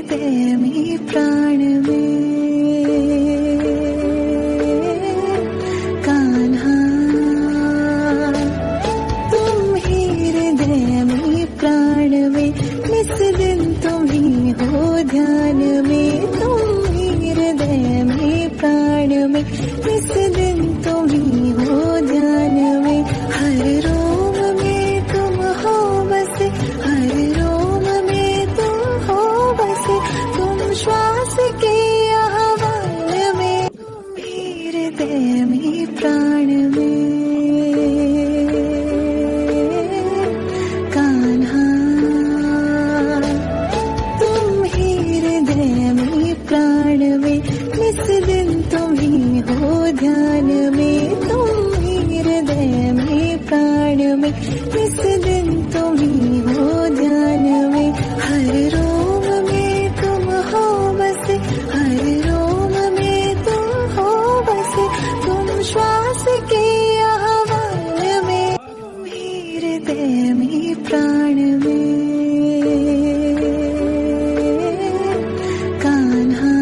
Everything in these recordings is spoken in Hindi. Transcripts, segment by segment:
हृदय में प्राण में कान्हा, तुम ही हृदय में प्राण में, निस दिन तुम ही हो ध्यान में। तुम ही हृदय में प्राण में, निस दिन तुम ही हो ध्यान में। हर रोम में तुम हो बसे, हर रोम में तुम हो बसे। तुम श्वास के आह्वान में, तुम ही हृदय में प्राण में कान्हा, तुम ही हृदय में प्राण में, निस दिन तुम ही हो ध्यान में। तुम ही हृदय में प्राण में, निस दिन तुम ही हो ध्यान में। हर रोम में तुम हो बसे, हर रोम में तुम हो बसे। तुम श्वास के आह्वान में, तुम ही हृदय में प्राण में कान्हा,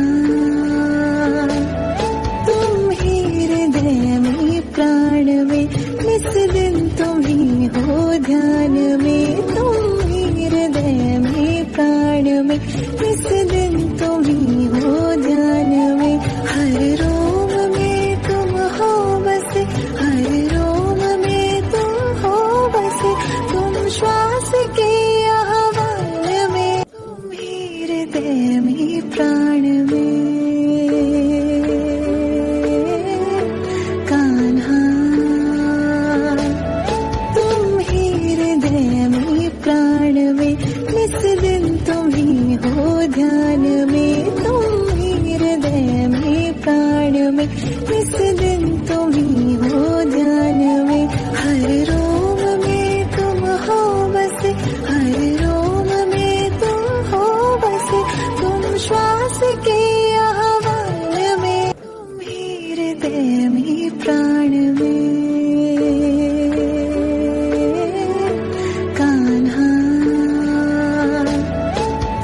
तुम ही हृदय में प्राण में, निस दिन तुम ही हो ध्यान में। तुम ही हृदय में प्राण में, निस दिन तुम ही हो ध्यान में। हर रोम में तुम हो बसे, हर रोम में तुम हो बसे। तुम श्वास के आह्वान में, तुम ही हृदय में प्राण में कान्हा, तुम ही हृदय में प्राण में, निस दिन तुम ही हो ध्यान में। तुम ही हृदय में प्राण में, निस दिन तुम ही हो ध्यान में। हर रोम में तुम हो बसे, हर रोम में तुम हो बसे। तुम श्वास के आह्वान में, तुम ही हृदय में प्राण में कान्हा,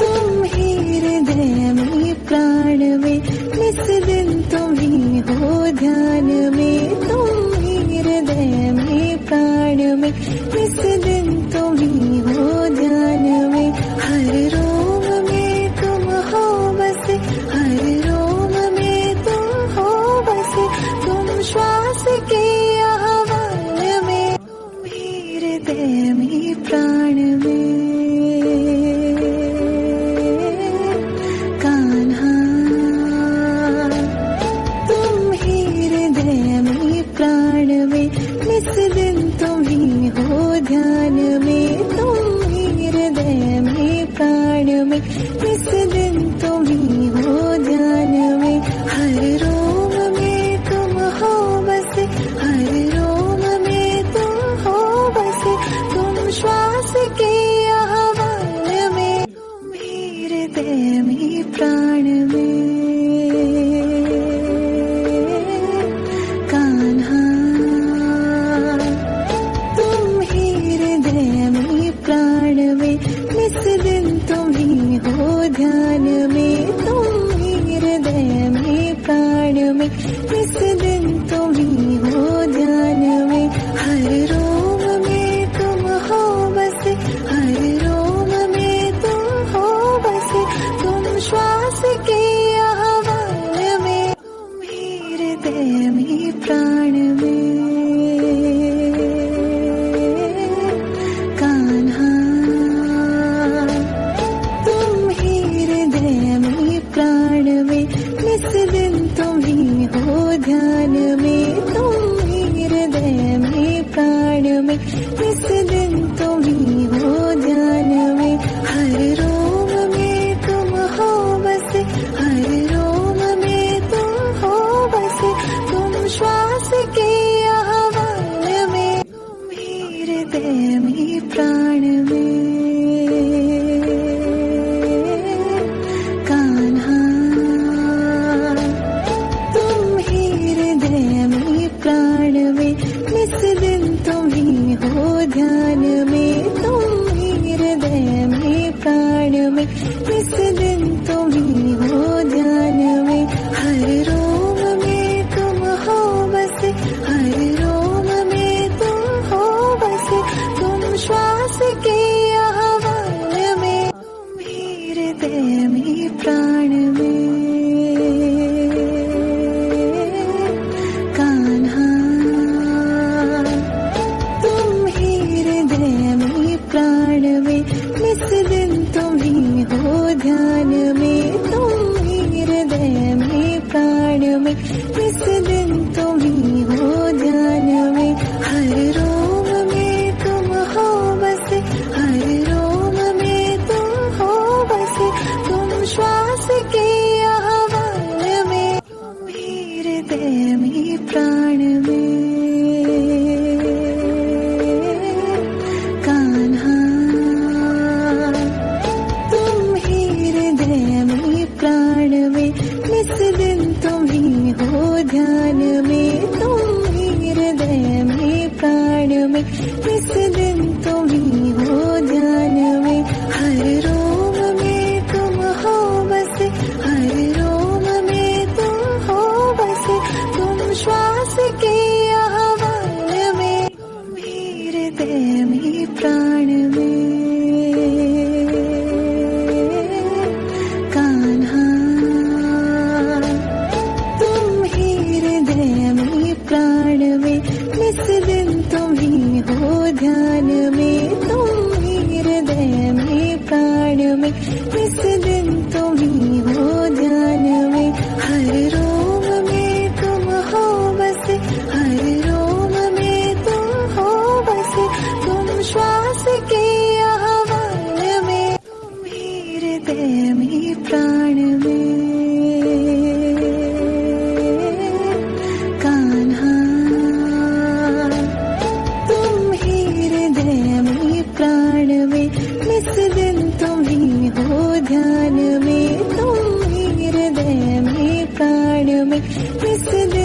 तुम ही हृदय में प्राण में, निस दिन तुम ही हो ध्यान में। तुम ही हृदय में प्राण में, निस दिन तुम ही हो ध्यान में। हर रोम में तुम हो बसे, हर रोम में तुम हो बसे। तुम श्वास के आह्वान में, तुम ही हृदय में प्राण में कान्हा, तुम ही हृदय में प्राण में, निस दिन तुम ही हो ध्यान में। तुम ही हृदय में प्राण में, निस दिन तुम ही हो ध्यान में। हर रोम में तुम हो बसे, हर रोम में तुम हो बसे। तुम श्वास के आह्वान में, तुम ही हृदय में प्राण में कान्हा, तुम ही हृदय में प्राण में, निस दिन तुम ही हो ध्यान में। तुम ही हृदय में प्राण में, निस दिन तुम ही हो ध्यान में। हर रोम में तुम हो बसे, हर रोम में तुम हो बसे। तुम श्वास के ध्यान में, तुम ही हृदय में प्राण में, इस दिन तुम ही हो ध्यान में। हर रोम में तुम हो बसे, हर रोम में तुम हो बसे, तुम श्वास के आह्वान में, तुम ही हृदय में प्राण में। कान्हा तुम ही हृदय में प्राण में, इस दिन तुम ही हो ध्यान में, तुम ही हृदय में प्राण में, इस दिन तुम ही हो ध्यान में। हर रोम में तुम हो बसे, हर रोम में तुम हो बसे, तुम श्वास के आह्वान में, तुम ही हृदय में प्राण में। कान्हा तुम ही हृदय में प्राण में, इस दिन तुम ही हो ध्यान में, तुम ही हृदय में प्राण में, इस दिन